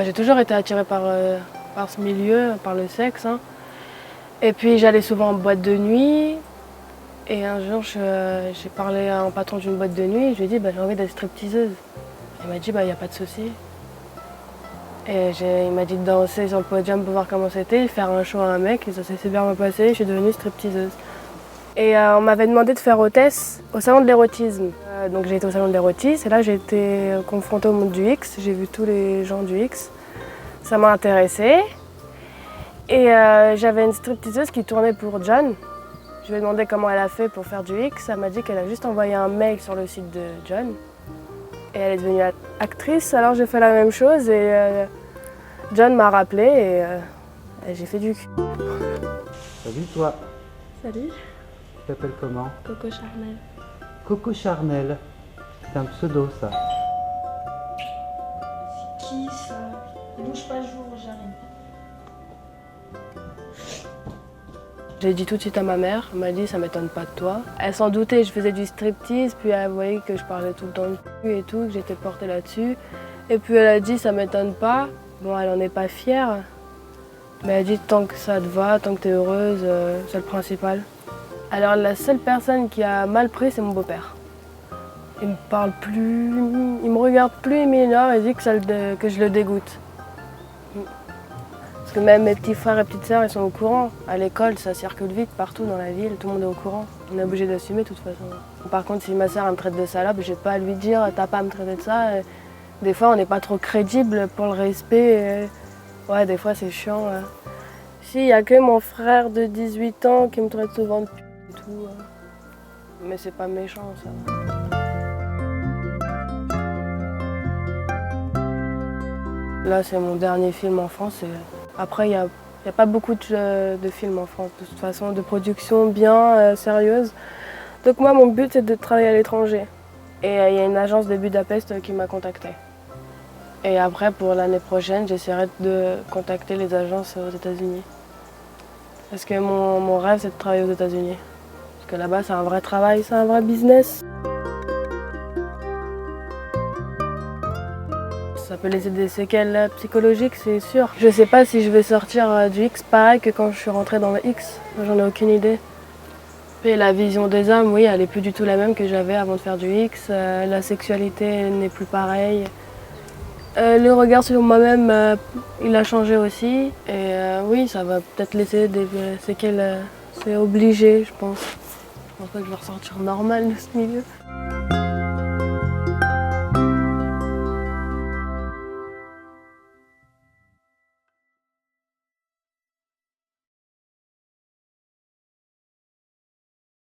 j'ai toujours été attirée par ce milieu, par le sexe. Hein. Et puis j'allais souvent en boîte de nuit. Et un jour, j'ai parlé à un patron d'une boîte de nuit. Je lui ai dit, j'ai envie d'être stripteaseuse. Il m'a dit, il n'y a pas de souci. Et il m'a dit de danser sur le podium pour voir comment c'était, faire un show à un mec. Et ça s'est super bien passé. Je suis devenue stripteaseuse. Et on m'avait demandé de faire hôtesse au salon de l'érotisme. Donc j'ai été au salon de l'érotisme. Et là, j'ai été confrontée au monde du X. J'ai vu tous les gens du X. Ça m'a intéressée. Et j'avais une stripteaseuse qui tournait pour John. Je lui ai demandé comment elle a fait pour faire du X. Elle m'a dit qu'elle a juste envoyé un mail sur le site de John. Et elle est devenue actrice, alors j'ai fait la même chose. Et John m'a rappelé et j'ai fait du cul. Salut toi. Salut. Tu t'appelles comment? Coco Charnel. Coco Charnel. C'est un pseudo ça. C'est qui ça? Bouge pas le jour, j'arrive. J'ai dit tout de suite à ma mère, elle m'a dit ça m'étonne pas de toi. Elle s'en doutait, je faisais du striptease, puis elle voyait que je parlais tout le temps de cul et tout, que j'étais portée là-dessus. Et puis elle a dit ça m'étonne pas. Bon, elle en est pas fière, mais elle a dit tant que ça te va, tant que t'es heureuse, c'est le principal. Alors la seule personne qui a mal pris, c'est mon beau-père. Il me parle plus, il me regarde plus, il m'énerve et dit que je le dégoûte. Parce que même mes petits frères et petites sœurs, ils sont au courant. À l'école, ça circule vite partout dans la ville, tout le monde est au courant. On est obligé d'assumer de toute façon. Par contre, si ma sœur me traite de salope, j'ai pas à lui dire t'as pas à me traiter de ça. Et des fois, on n'est pas trop crédible pour le respect. Ouais, des fois, c'est chiant. Si, il y a que mon frère de 18 ans qui me traite souvent de p*** et tout. Mais c'est pas méchant, ça. Là, c'est mon dernier film en France. Après, il n'y a pas beaucoup de films en France, de toute façon, de production bien sérieuse. Donc moi, mon but, c'est de travailler à l'étranger. Et il y a une agence de Budapest qui m'a contactée. Et après, pour l'année prochaine, j'essaierai de contacter les agences aux États-Unis. Parce que mon rêve, c'est de travailler aux États-Unis. Parce que là-bas, c'est un vrai travail, c'est un vrai business. Ça peut laisser des séquelles psychologiques, c'est sûr. Je sais pas si je vais sortir du X pareil que quand je suis rentrée dans le X. J'en ai aucune idée. Et la vision des hommes, oui, elle est plus du tout la même que j'avais avant de faire du X. La sexualité n'est plus pareille. Le regard sur moi-même, il a changé aussi. Et oui, ça va peut-être laisser des séquelles. C'est obligé, je pense. Je pense pas que je vais ressortir normal de ce milieu.